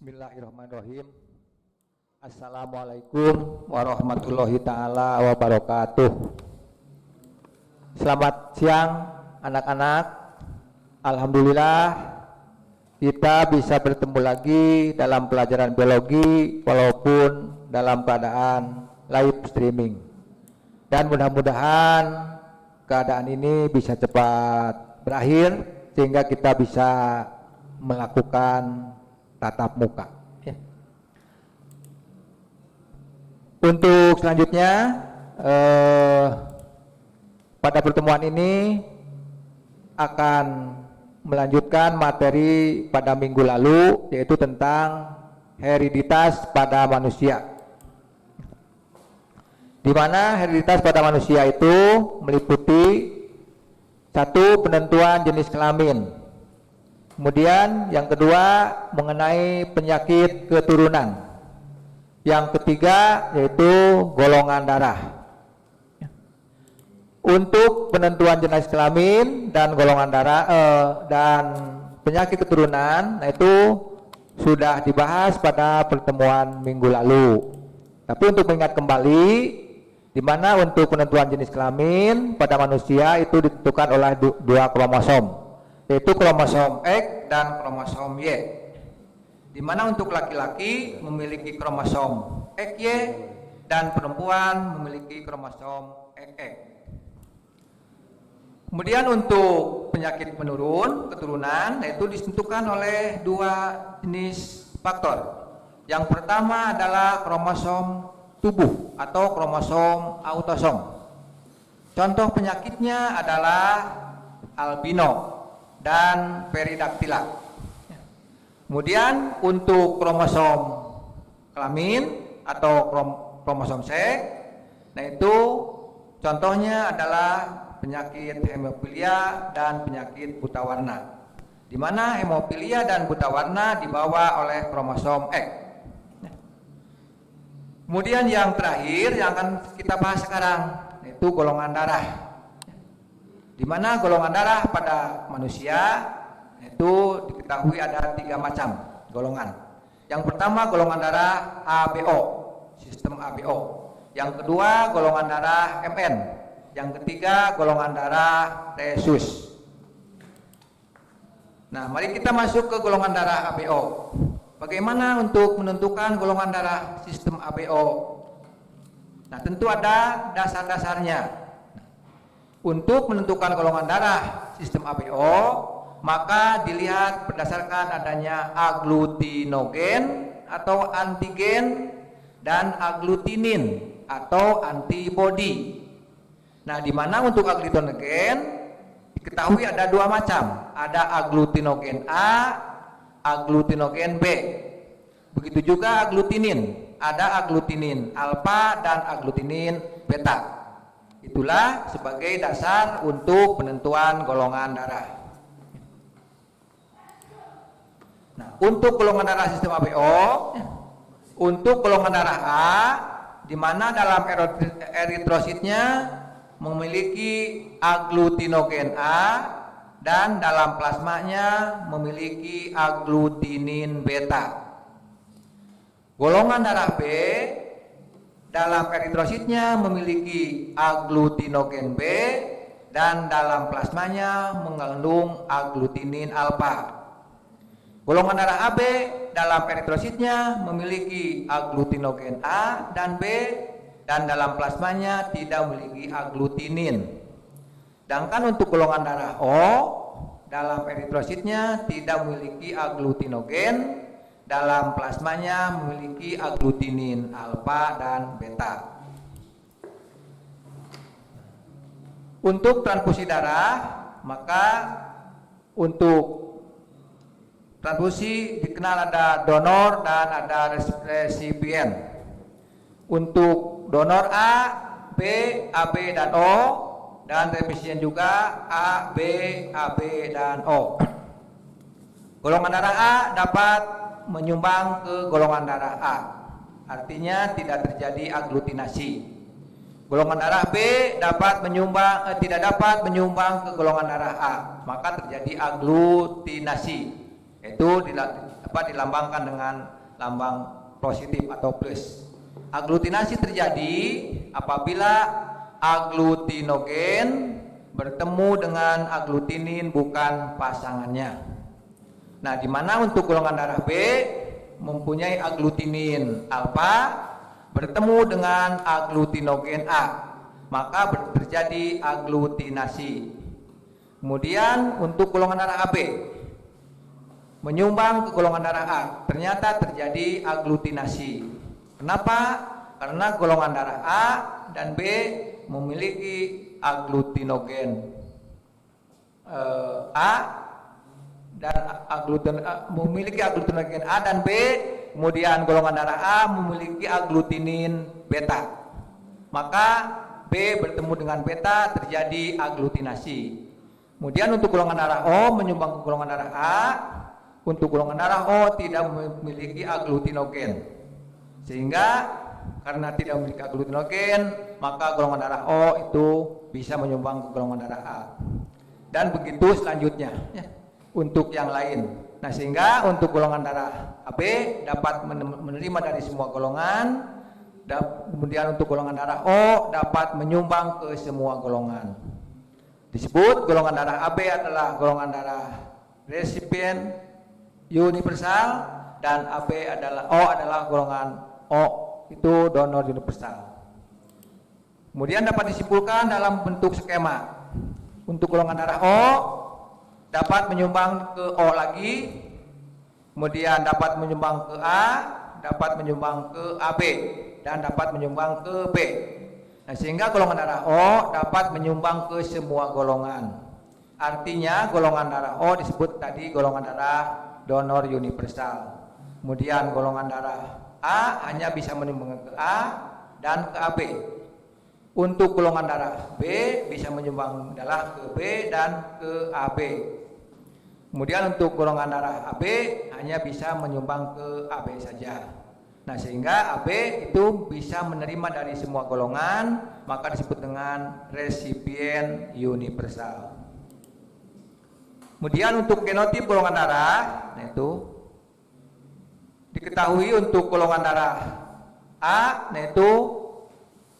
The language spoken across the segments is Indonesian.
Bismillahirrahmanirrahim. Assalamualaikum warahmatullahi ta'ala wabarakatuh. Selamat siang anak-anak. Alhamdulillah kita bisa bertemu lagi dalam pelajaran biologi walaupun dalam keadaan live streaming. Dan mudah-mudahan keadaan ini bisa cepat berakhir sehingga kita bisa melakukan tatap muka. Ya. Untuk selanjutnya pada pertemuan ini akan melanjutkan materi pada minggu lalu, yaitu tentang hereditas pada manusia. Di mana hereditas pada manusia itu meliputi satu, penentuan jenis kelamin. Kemudian yang kedua mengenai penyakit keturunan. Yang ketiga yaitu golongan darah. Untuk penentuan jenis kelamin dan golongan darah dan penyakit keturunan, nah itu sudah dibahas pada pertemuan minggu lalu. Tapi untuk mengingat kembali, di mana untuk penentuan jenis kelamin pada manusia itu ditentukan oleh dua kromosom, yaitu kromosom X dan kromosom Y. Di mana untuk laki-laki memiliki kromosom XY dan perempuan memiliki kromosom XX. Kemudian untuk penyakit menurun keturunan, yaitu ditentukan oleh dua jenis faktor. Yang pertama adalah kromosom tubuh atau kromosom autosom. Contoh penyakitnya adalah albino dan peridaktila. Kemudian untuk kromosom kelamin atau kromosom seks, nah itu contohnya adalah penyakit hemofilia dan penyakit buta warna, di mana hemofilia dan buta warna dibawa oleh kromosom X. Kemudian yang terakhir yang akan kita bahas sekarang yaitu golongan darah. Di mana golongan darah pada manusia itu diketahui ada 3 macam golongan. Yang pertama golongan darah ABO, sistem ABO. Yang kedua golongan darah MN. Yang ketiga golongan darah rhesus. Nah, mari kita masuk ke golongan darah ABO. Bagaimana untuk menentukan golongan darah sistem ABO? Nah, tentu ada dasar-dasarnya. Untuk menentukan golongan darah sistem ABO, maka dilihat berdasarkan adanya agglutinogen atau antigen dan agglutinin atau antibody. Nah, di mana untuk agglutinogen diketahui ada 2 macam, ada agglutinogen A, agglutinogen B. Begitu juga agglutinin, ada agglutinin alfa dan agglutinin beta. Itulah sebagai dasar untuk penentuan golongan darah. Nah, untuk golongan darah sistem ABO, untuk golongan darah A, di mana dalam eritrositnya memiliki agglutinogen A dan dalam plasmanya memiliki agglutinin beta. Golongan darah B dalam eritrositnya memiliki agglutinogen B dan dalam plasmanya mengandung agglutinin alfa. Golongan darah AB dalam eritrositnya memiliki agglutinogen A dan B dan dalam plasmanya tidak memiliki agglutinin. Sedangkan untuk golongan darah O dalam eritrositnya tidak memiliki agglutinogen, dalam plasmanya memiliki agglutinin alfa dan beta. Untuk transfusi darah, maka untuk transfusi dikenal ada donor dan ada resipien. Untuk donor A, B, AB dan O, dan resipien juga A, B, AB dan O. Golongan darah A dapat menyumbang ke golongan darah A, artinya tidak terjadi agglutinasi. Golongan darah B tidak dapat menyumbang ke golongan darah A, maka terjadi agglutinasi, yaitu dapat dilambangkan dengan lambang positif atau plus. Aglutinasi terjadi apabila aglutinogen bertemu dengan aglutinin bukan pasangannya. Nah, di mana untuk golongan darah B mempunyai aglutinin alfa bertemu dengan aglutinogen A, maka terjadi aglutinasi. Kemudian untuk golongan darah AB menyumbang ke golongan darah A, ternyata terjadi aglutinasi. Kenapa? Karena golongan darah A dan B memiliki aglutinogen A dan memiliki aglutinogen A dan B, kemudian golongan darah A memiliki aglutinin beta, maka B bertemu dengan beta terjadi aglutinasi. Kemudian untuk golongan darah O menyumbang ke golongan darah A, untuk golongan darah O tidak memiliki aglutinogen, sehingga karena tidak memiliki aglutinogen maka golongan darah O itu bisa menyumbang ke golongan darah A, dan begitu selanjutnya ya, untuk yang lain. Nah, sehingga untuk golongan darah AB dapat menerima dari semua golongan, kemudian untuk golongan darah O dapat menyumbang ke semua golongan. Disebut golongan darah AB adalah golongan darah resipien universal, dan AB adalah O adalah golongan O itu donor universal. Kemudian dapat disimpulkan dalam bentuk skema. Untuk golongan darah O dapat menyumbang ke O lagi, kemudian dapat menyumbang ke A, dapat menyumbang ke AB, dan dapat menyumbang ke B. Nah, sehingga golongan darah O dapat menyumbang ke semua golongan. Artinya golongan darah O disebut tadi golongan darah donor universal. Kemudian golongan darah A hanya bisa menyumbang ke A dan ke AB. Untuk golongan darah B bisa menyumbang darah ke B dan ke AB. Kemudian untuk golongan darah AB hanya bisa menyumbang ke AB saja. Nah, sehingga AB itu bisa menerima dari semua golongan, maka disebut dengan resipien universal. Kemudian untuk genotip golongan darah, yaitu diketahui untuk golongan darah A, yaitu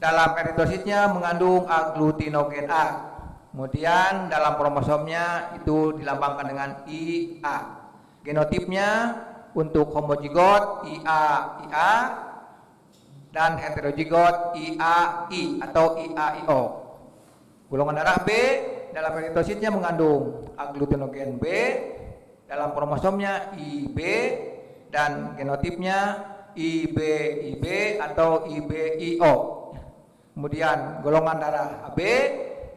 dalam eritrositnya mengandung aglutinogen A. Kemudian dalam kromosomnya itu dilambangkan dengan IA. Genotipnya untuk homozigot IA dan heterozigot IAI atau IAIO. Golongan darah B dalam eritrositnya mengandung aglutinogen B, dalam kromosomnya IB, dan genotipnya IBIB atau IBIO. Kemudian golongan darah AB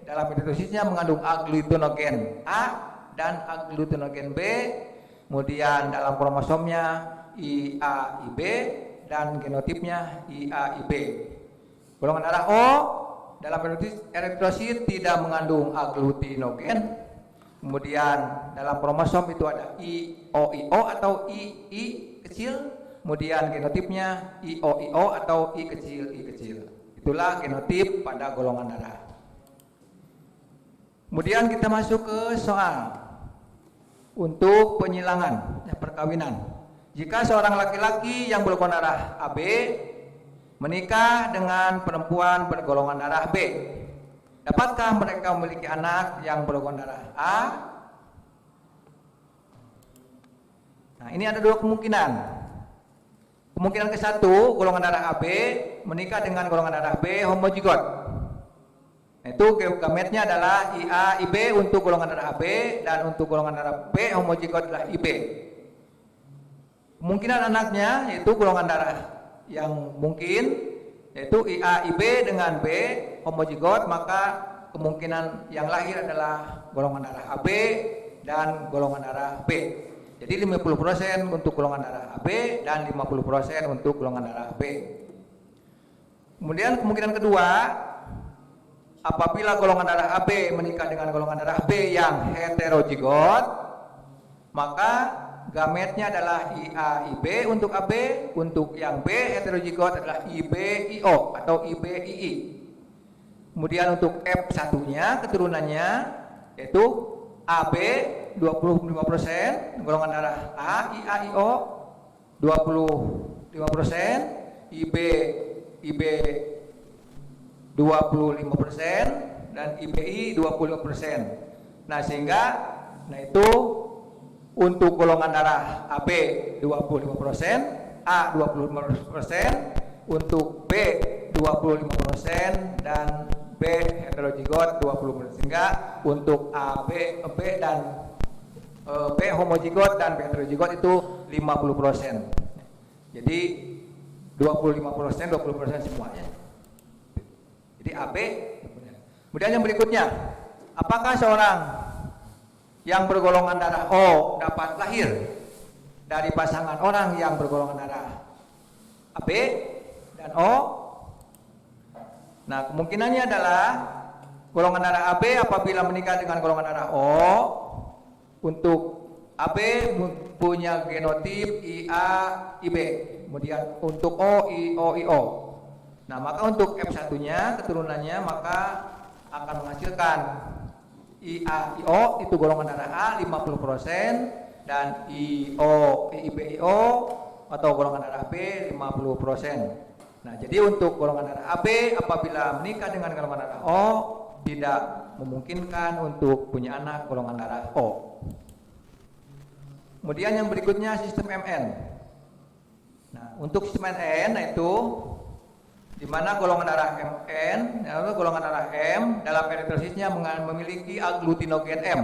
dalam eritrositnya mengandung aglutinogen A dan aglutinogen B, kemudian dalam kromosomnya IAIB dan genotipnya IAIB. Golongan darah O dalam eritrosit tidak mengandung aglutinogen, kemudian dalam kromosom itu ada IOIO atau II kecil, kemudian genotipnya IOIO atau I kecil. Itulah genotip pada golongan darah. Kemudian kita masuk ke soal untuk penyilangan perkawinan. Jika seorang laki-laki yang bergolongan darah AB menikah dengan perempuan bergolongan darah B, dapatkah mereka memiliki anak yang bergolongan darah A? Nah, ini ada dua kemungkinan. Kemungkinan ke satu, golongan darah AB menikah dengan golongan darah B homozigot. Itu gametnya adalah IAIB untuk golongan darah AB, dan untuk golongan darah B homozigot adalah IB. Kemungkinan anaknya yaitu golongan darah yang mungkin yaitu IAIB dengan B homozigot, maka kemungkinan yang lahir adalah golongan darah AB dan golongan darah B. Jadi 50% untuk golongan darah AB dan 50% untuk golongan darah B. Kemudian kemungkinan kedua, apabila golongan darah AB menikah dengan golongan darah B yang heterozigot, maka gametnya adalah IAIB untuk AB, untuk yang B heterozigot adalah IBIO atau IBII. Kemudian untuk F1-nya keturunannya yaitu AB 25%, golongan darah A, I, A, I, O 25%, IB 25%, dan IBI 25%. Nah, sehingga itu untuk golongan darah AB 25%, A 25%, untuk B 25%, dan B heterozigot 20%. Sehingga untuk AB, B dan B homozigot dan B heterozigot itu 50%. Jadi 25%, 20% semuanya. Jadi AB. Kemudian yang berikutnya, apakah seorang yang bergolongan darah O dapat lahir dari pasangan orang yang bergolongan darah AB dan O? Nah, kemungkinannya adalah golongan darah AB apabila menikah dengan golongan darah O, untuk AB punya genotip IA, IB, kemudian untuk O, IO, IO. Nah, maka untuk F1-nya, keturunannya, maka akan menghasilkan IA, IO itu golongan darah A 50%, dan IO, IB, IO atau golongan darah B 50%. Nah, jadi untuk golongan darah AB apabila menikah dengan golongan darah O tidak memungkinkan untuk punya anak golongan darah O. Kemudian yang berikutnya sistem MN. Nah, untuk sistem MN itu di mana golongan darah MN, yaitu golongan darah M dalam eritrositnya memiliki aglutinogen M.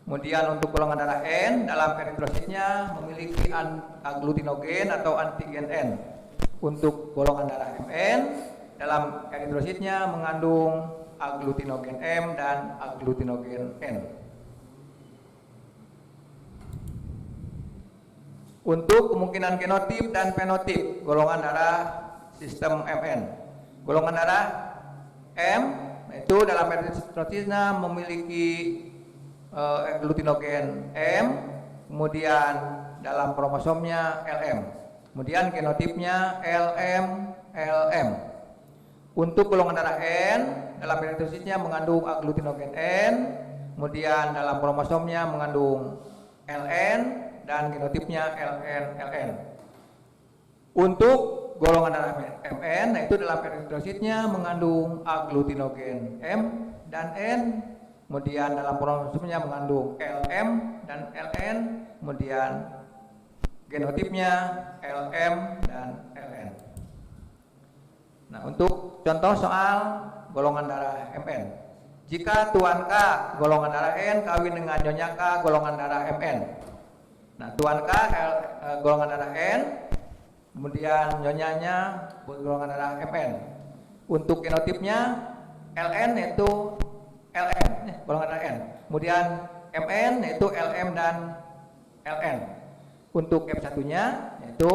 Kemudian untuk golongan darah N dalam eritrositnya memiliki aglutinogen atau antigen N. Untuk golongan darah MN dalam eritrositnya mengandung aglutinogen M dan aglutinogen N. Untuk kemungkinan genotip dan fenotip golongan darah sistem MN, golongan darah M itu dalam eritrositnya memiliki aglutinogen M, kemudian dalam kromosomnya LM. Kemudian genotipnya LM. Untuk golongan darah N dalam eritrositnya mengandung aglutinogen N, kemudian dalam kromosomnya mengandung LN dan genotipnya LN. Untuk golongan darah MN itu dalam eritrositnya mengandung aglutinogen M dan N, kemudian dalam kromosomnya mengandung LM dan LN, kemudian genotipnya LM dan LN. Nah, untuk contoh soal golongan darah MN. Jika Tuan K golongan darah N kawin dengan Nyonya K golongan darah MN. Nah, Tuan K golongan darah N, kemudian Nyonyanya golongan darah MN. Untuk genotipnya LN yaitu LN, golongan darah N. Kemudian MN yaitu LM dan LN. Untuk F1-nya yaitu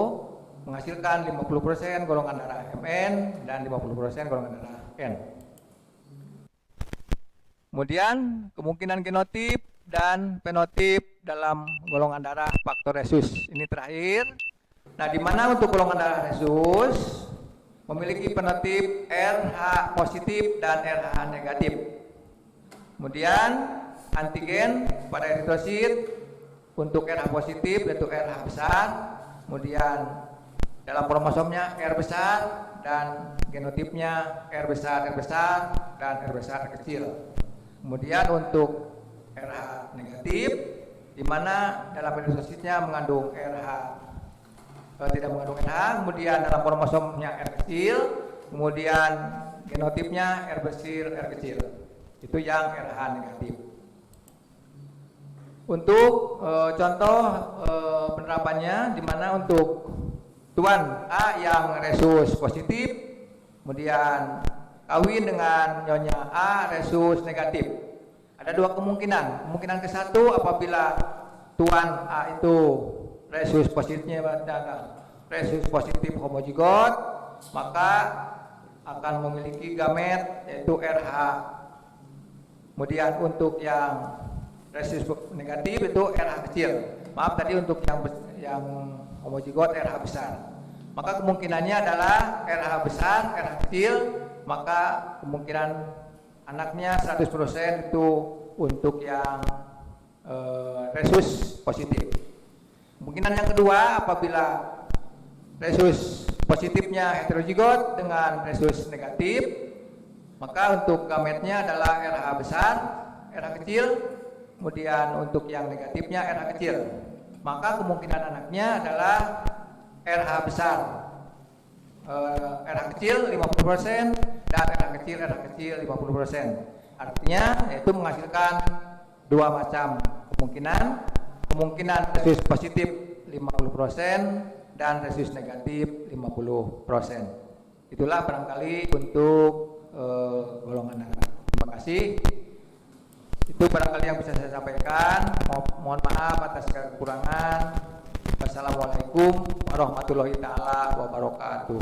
menghasilkan 50% golongan darah MN dan 50% golongan darah N. Kemudian kemungkinan genotip dan fenotip dalam golongan darah faktor resus. Ini terakhir. Nah, di mana untuk golongan darah resus memiliki fenotip RH positif dan RH negatif. Kemudian antigen pada eritrosit untuk RH positif yaitu RH besar, kemudian dalam kromosomnya R besar dan genotipnya R besar, dan R besar kecil. Kemudian untuk RH negatif di mana dalam eritrositnya mengandung RH tidak mengandung RH, kemudian dalam kromosomnya R kecil, kemudian genotipnya R besar, R kecil. Itu yang RH negatif. Untuk contoh penerapannya di mana untuk Tuan A yang resus positif, kemudian kawin dengan Nyonya A resus negatif. Ada dua kemungkinan. Kemungkinan ke satu apabila Tuan A itu resus positifnya resus positif homozigot, maka akan memiliki gamet yaitu RH. Kemudian untuk yang resus negatif itu RH kecil. Maaf tadi untuk yang homozigot RH besar. Maka kemungkinannya adalah RH besar, RH kecil, maka kemungkinan anaknya 100% itu untuk yang resus positif. Kemungkinan yang kedua, apabila resus positifnya heterozigot dengan resus negatif, maka untuk gametnya adalah RH besar, RH kecil, kemudian untuk yang negatifnya RH kecil. Maka kemungkinan anaknya adalah RH besar, RH kecil 50% dan RH kecil 50%. Artinya yaitu menghasilkan dua macam kemungkinan resus positif 50% dan resus negatif 50%. Itulah barangkali untuk golongan darah. Terima kasih. Itu barangkali yang bisa saya sampaikan. Mohon maaf atas kekurangan. Wassalamualaikum warahmatullahi taala wabarakatuh.